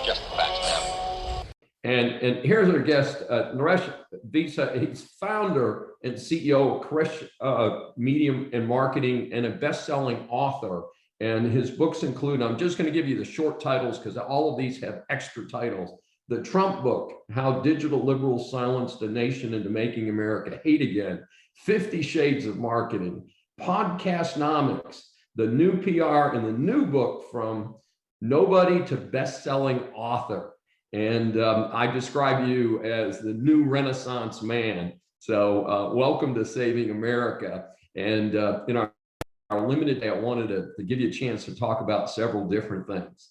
just the facts, ma'am. And here's our guest, Naresh Vissa. He's founder and CEO of Koresh Medium and Marketing, and a best-selling author. And his books include, I'm just going to give you the short titles because all of these have extra titles. The Trump Book, How Digital Liberals Silenced a Nation into Making America Hate Again, 50 Shades of Marketing, Podcastnomics, the new PR, and the new book From Nobody to Best-Selling Author. And I describe you as the new Renaissance man. So welcome to Saving America. And in our limited day, I wanted to give you a chance to talk about several different things.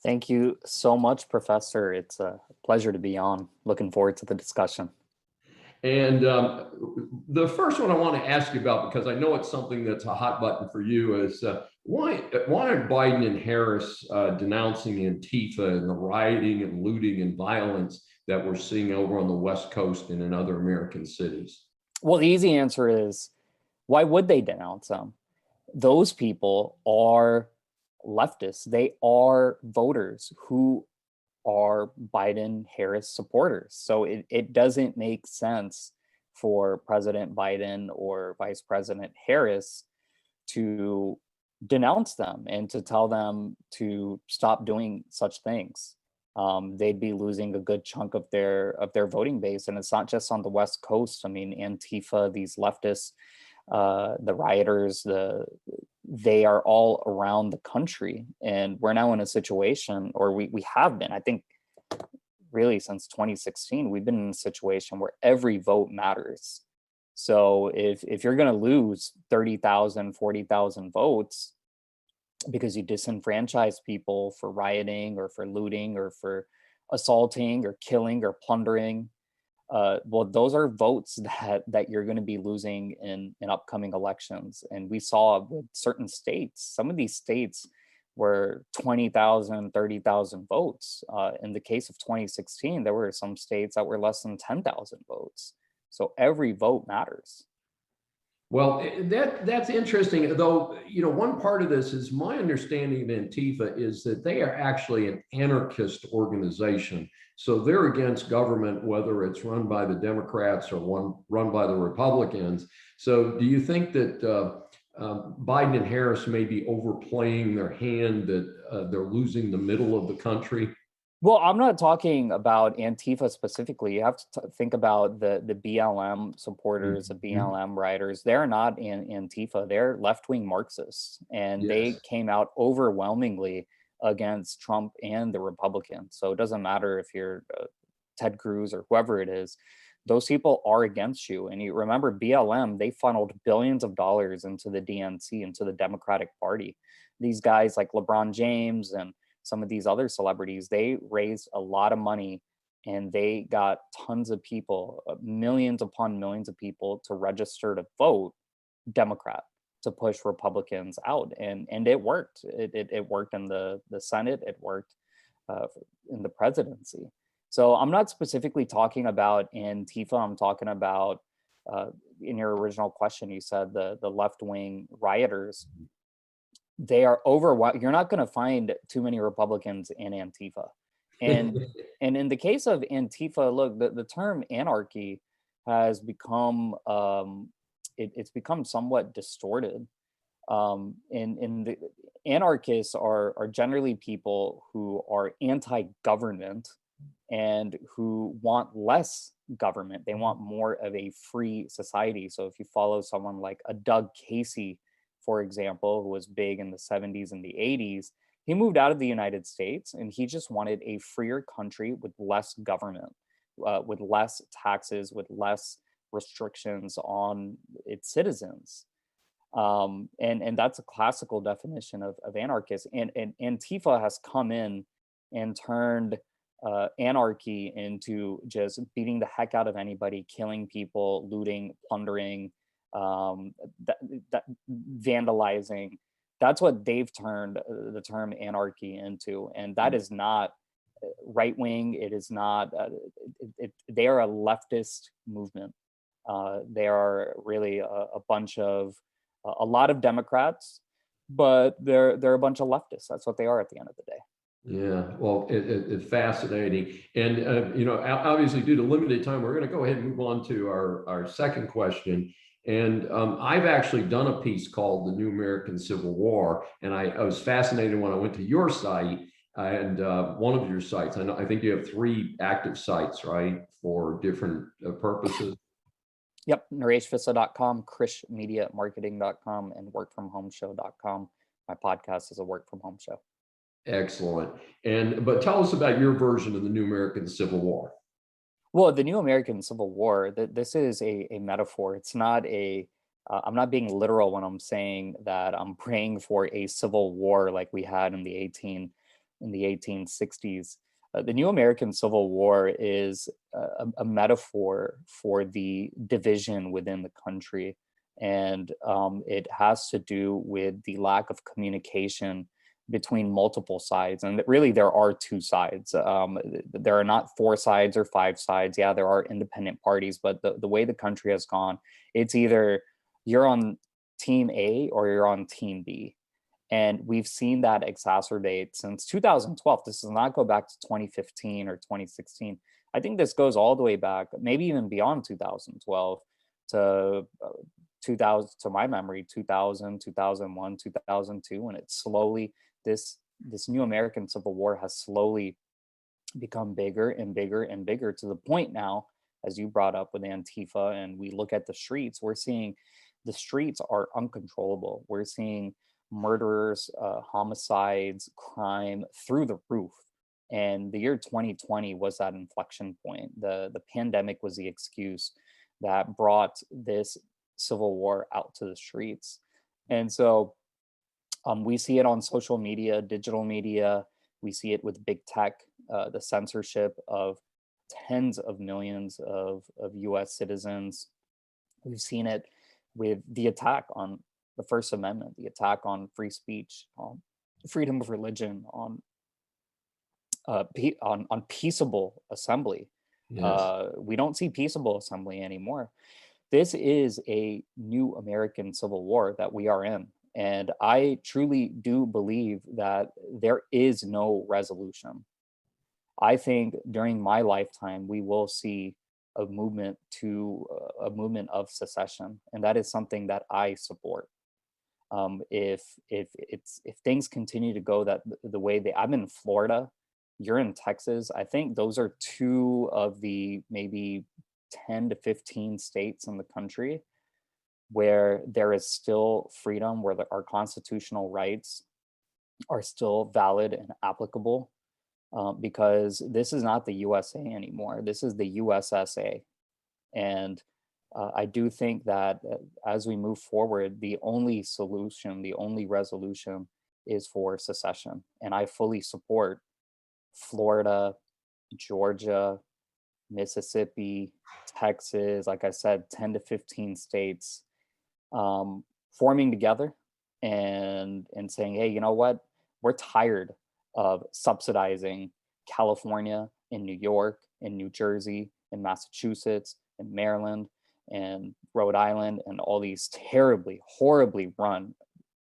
Thank you so much, Professor. It's a pleasure to be on. Looking forward to the discussion. And the first one I want to ask you about, because I know it's something that's a hot button for you, is why are Biden and Harris denouncing Antifa and the rioting and looting and violence that we're seeing over on the West Coast and in other American cities? Well, the easy answer is, why would they denounce them? Those people are leftists. They are voters who are Biden-Harris supporters. So it doesn't make sense for President Biden or Vice President Harris to denounce them and to tell them to stop doing such things. They'd be losing a good chunk of their voting base. And it's not just on the West Coast. I mean, Antifa, these leftists, the rioters, they are all around the country. And we're now in a situation, or we have been, I think, really since 2016, we've been in a situation where every vote matters. So if you're going to lose 30,000, 40,000 votes because you disenfranchise people for rioting or for looting or for assaulting or killing or plundering, well, those are votes that you're going to be losing in upcoming elections. And we saw with certain states, some of these states were 20,000, 30,000 votes. In the case of 2016, there were some states that were less than 10,000 votes. So every vote matters. Well, that's interesting, though. You know, one part of this is my understanding of Antifa is that they are actually an anarchist organization. So they're against government, whether it's run by the Democrats or run by the Republicans. So do you think that Biden and Harris may be overplaying their hand, that they're losing the middle of the country? Well, I'm not talking about Antifa specifically. You have to think about the BLM supporters, the BLM writers. They're not Antifa. They're left-wing Marxists, and they came out overwhelmingly against Trump and the Republicans. So it doesn't matter if you're Ted Cruz or whoever it is. Those people are against you. And you remember BLM, they funneled billions of dollars into the DNC, into the Democratic Party. These guys like LeBron James and some of these other celebrities, they raised a lot of money and they got tons of people, millions upon millions of people to register to vote Democrat, to push Republicans out. And it worked. It worked in the Senate, it worked in the presidency. So I'm not specifically talking about Antifa, I'm talking about, in your original question, you said the left-wing rioters. They are overwhelmed. You're not going to find too many Republicans in Antifa. And and in the case of Antifa, look, the term anarchy has become, it's become somewhat distorted. In the anarchists are generally people who are anti-government and who want less government. They want more of a free society. So if you follow someone like a Doug Casey, for example, who was big in the 70s and the 80s, he moved out of the United States and he just wanted a freer country with less government, with less taxes, with less restrictions on its citizens. And that's a classical definition of anarchist. And Antifa has come in and turned anarchy into just beating the heck out of anybody, killing people, looting, plundering, vandalizing. That's what they've turned the term anarchy into, and that is not right wing. It is not. They are a leftist movement. They are really a bunch of a lot of Democrats, but they're a bunch of leftists. That's what they are at the end of the day. Yeah, well, it's fascinating. And, obviously, due to limited time, we're going to go ahead and move on to our second question. And I've actually done a piece called The New American Civil War. And I was fascinated when I went to your site and one of your sites. I think you have 3 active sites, right, for different purposes. Yep, nareshvissa.com, krishmediamarketing.com, and workfromhomeshow.com. My podcast is a work from home show. Excellent. But tell us about your version of the New American Civil War. Well, the New American Civil War, this is a metaphor. It's not I'm not being literal when I'm saying that I'm praying for a civil war like we had in the 1860s. The New American Civil War is a metaphor for the division within the country. And it has to do with the lack of communication between multiple sides. And really, there are 2 sides. There are not 4 sides or 5 sides. Yeah, there are independent parties, but the way the country has gone, it's either you're on team A or you're on team B. And we've seen that exacerbate since 2012. This does not go back to 2015 or 2016. I think this goes all the way back, maybe even beyond 2012 to 2000, to my memory, 2000, 2001, 2002, and it's slowly, this New American Civil War has slowly become bigger and bigger and bigger, to the point now, as you brought up with Antifa, and we look at the streets, we're seeing the streets are uncontrollable. We're seeing murderers, homicides, crime through the roof. And the year 2020 was that inflection point. The pandemic was the excuse that brought this civil war out to the streets. And so we see it on social media, digital media. We see it with big tech, the censorship of tens of millions of US citizens. We've seen it with the attack on the First Amendment, the attack on free speech, on freedom of religion, on peaceable assembly. Yes. We don't see peaceable assembly anymore. This is a new American Civil War that we are in. And I truly do believe that there is no resolution. I think during my lifetime, we will see a movement of secession. And that is something that I support. If things continue to go the way I'm in Florida, you're in Texas, I think those are 2 of the maybe 10 to 15 states in the country where there is still freedom, where our constitutional rights are still valid and applicable, because this is not the USA anymore. This is the USSA. And I do think that as we move forward, the only solution, the only resolution is for secession. And I fully support Florida, Georgia, Mississippi, Texas, like I said, 10 to 15 states forming together and saying, hey, you know what? We're tired of subsidizing California and New York and New Jersey and Massachusetts and Maryland and Rhode Island and all these terribly, horribly run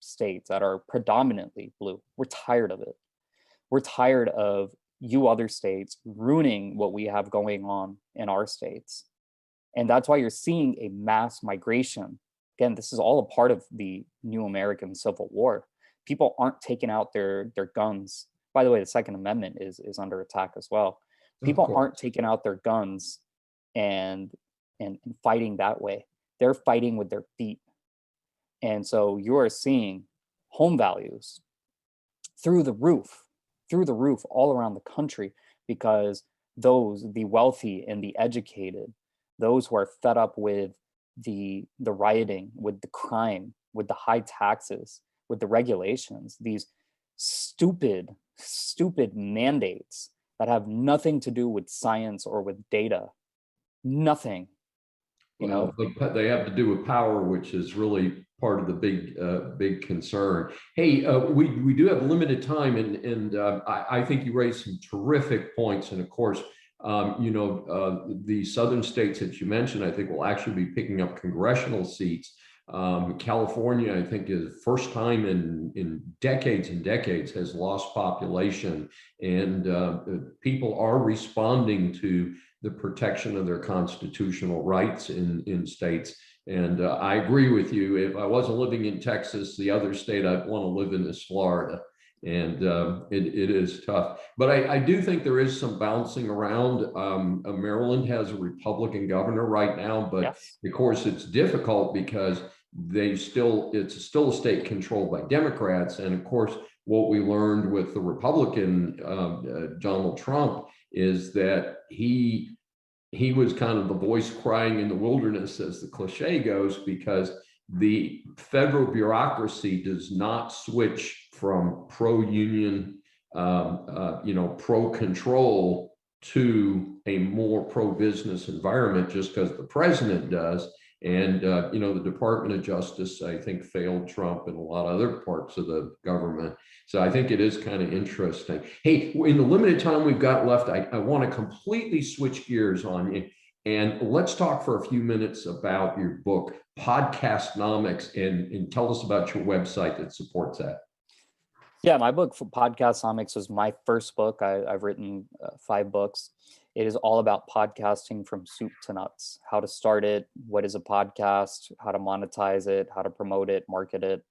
states that are predominantly blue. We're tired of it. We're tired of you other states ruining what we have going on in our states. And that's why you're seeing a mass migration. Again, this is all a part of the new American Civil War. People aren't taking out their guns. By the way, the Second Amendment is under attack as well. People aren't taking out their guns and fighting that way. They're fighting with their feet. And so you are seeing home values through the roof all around the country, because the wealthy and the educated, those who are fed up with the rioting, with the crime, with the high taxes, with the regulations, these stupid mandates that have nothing to do with science or with data, nothing. Well, they have to do with power, which is really part of the big concern. Hey, we do have limited time, and I think you raised some terrific points. And of course, the southern states that you mentioned, I think, will actually be picking up congressional seats. California, I think, is the first time in decades and decades has lost population, and people are responding to the protection of their constitutional rights in states. And I agree with you. If I wasn't living in Texas, the other state I'd want to live in is Florida. And it is tough. But I do think there is some bouncing around. Maryland has a Republican governor right now, but Yes. of course it's difficult because it's still a state controlled by Democrats. And of course, what we learned with the Republican Donald Trump is that he was kind of the voice crying in the wilderness, as the cliche goes, because the federal bureaucracy does not switch from pro-union, pro-control to a more pro-business environment just because the president does. And, the Department of Justice, I think, failed Trump and a lot of other parts of the government. So I think it is kind of interesting. Hey, in the limited time we've got left, I want to completely switch gears on you. And let's talk for a few minutes about your book, Podcastnomics, and tell us about your website that supports that. Yeah, my book for Podcastnomics was my first book. I've written 5 books. It is all about podcasting from soup to nuts, how to start it, what is a podcast, how to monetize it, how to promote it, market it.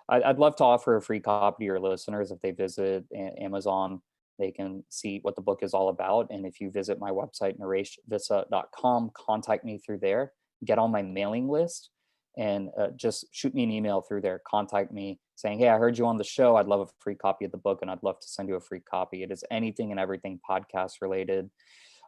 I'd love to offer a free copy to your listeners. If they visit Amazon, they can see what the book is all about. And if you visit my website, nareshvissa.com, contact me through there, get on my mailing list, and just shoot me an email through there. Contact me saying, hey, I heard you on the show. I'd love a free copy of the book, and I'd love to send you a free copy. It is anything and everything podcast related.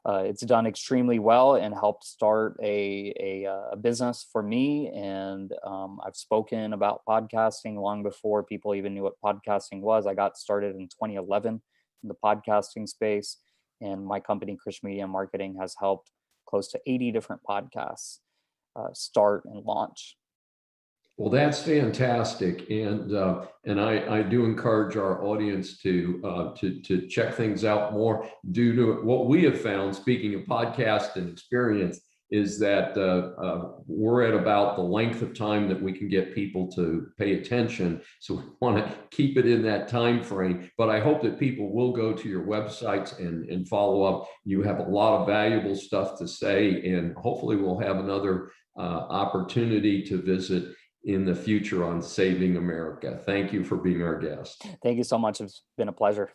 It's done extremely well and helped start a business for me. And I've spoken about podcasting long before people even knew what podcasting was. I got started in 2011 in the podcasting space, and my company, Krish Media Marketing, has helped close to 80 different podcasts start and launch. Well, that's fantastic, and I do encourage our audience to check things out more. Due to what we have found, speaking of podcast and experience, is that we're at about the length of time that we can get people to pay attention. So we want to keep it in that time frame. But I hope that people will go to your websites and follow up. You have a lot of valuable stuff to say, and hopefully we'll have another opportunity to visit in the future on Saving America. Thank you for being our guest. Thank you so much. It's been a pleasure.